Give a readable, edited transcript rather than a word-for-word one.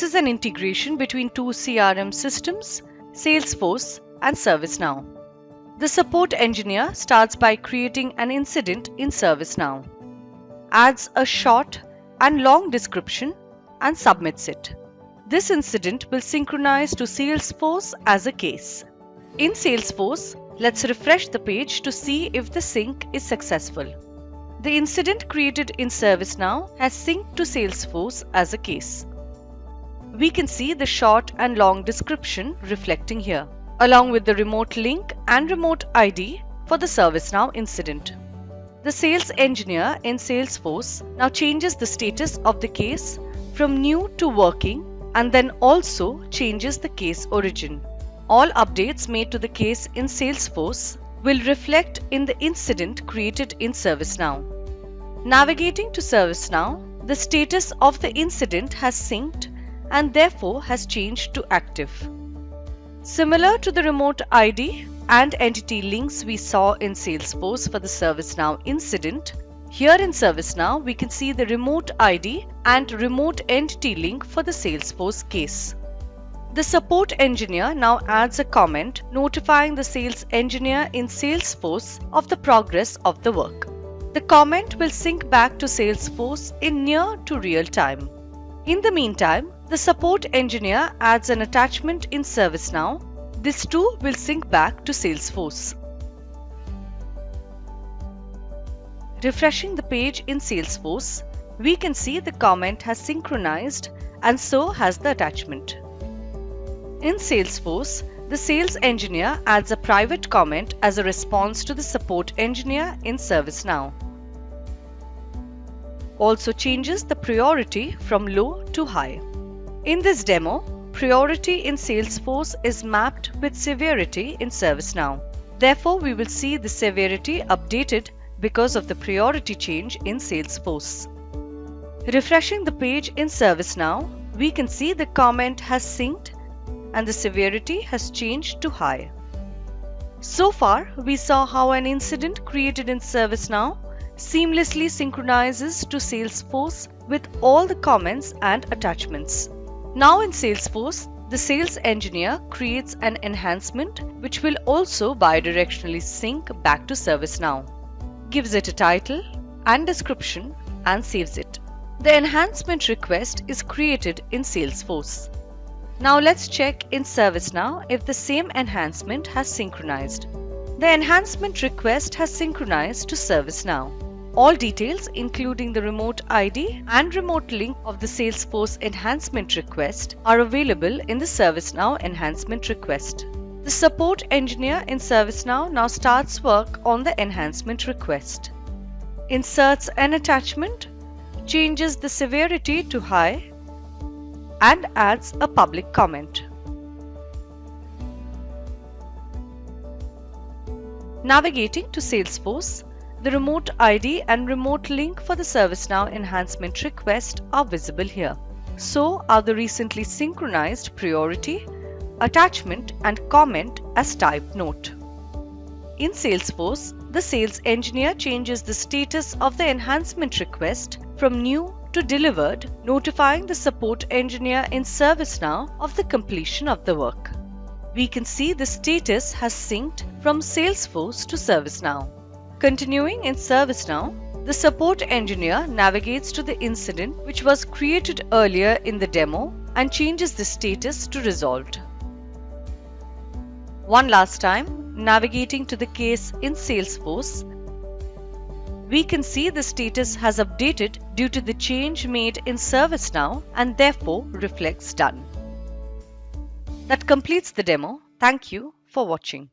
This is an integration between two CRM systems, Salesforce and ServiceNow. The support engineer starts by creating an incident in ServiceNow, adds a short and long description and submits it. This incident will synchronize to Salesforce as a case. In Salesforce, let's refresh the page to see if the sync is successful. The incident created in ServiceNow has synced to Salesforce as a case. We can see the short and long description reflecting here, along with the remote link and remote ID for the ServiceNow incident. The sales engineer in Salesforce now changes the status of the case from new to working and then also changes the case origin. All updates made to the case in Salesforce will reflect in the incident created in ServiceNow. Navigating to ServiceNow, the status of the incident has synced and therefore has changed to active. Similar to the remote ID and entity links we saw in Salesforce for the ServiceNow incident, here in ServiceNow we can see the remote ID and remote entity link for the Salesforce case. The support engineer now adds a comment notifying the sales engineer in Salesforce of the progress of the work. The comment will sync back to Salesforce in near to real time. In the meantime, the support engineer adds an attachment in ServiceNow. This too will sync back to Salesforce. Refreshing the page in Salesforce, we can see the comment has synchronized and so has the attachment. In Salesforce, the sales engineer adds a private comment as a response to the support engineer in ServiceNow. Also changes the priority from low to high. In this demo, priority in Salesforce is mapped with severity in ServiceNow. Therefore, we will see the severity updated because of the priority change in Salesforce. Refreshing the page in ServiceNow, we can see the comment has synced and the severity has changed to high. So far, we saw how an incident created in ServiceNow seamlessly synchronizes to Salesforce with all the comments and attachments. Now in Salesforce, the sales engineer creates an enhancement which will also bidirectionally sync back to ServiceNow, gives it a title and description and saves it. The enhancement request is created in Salesforce. Now let's check in ServiceNow if the same enhancement has synchronized. The enhancement request has synchronized to ServiceNow. All details, including the remote ID and remote link of the Salesforce enhancement request, are available in the ServiceNow enhancement request. The support engineer in ServiceNow now starts work on the enhancement request. Inserts an attachment, changes the severity to high, and adds a public comment. Navigating to Salesforce, the remote ID and remote link for the ServiceNow enhancement request are visible here. So are the recently synchronized priority, attachment and comment as typed note. In Salesforce, the sales engineer changes the status of the enhancement request from new to delivered, notifying the support engineer in ServiceNow of the completion of the work. We can see the status has synced from Salesforce to ServiceNow. Continuing in ServiceNow, the support engineer navigates to the incident which was created earlier in the demo and changes the status to resolved. One last time, navigating to the case in Salesforce, we can see the status has updated due to the change made in ServiceNow and therefore reflects done. That completes the demo. Thank you for watching.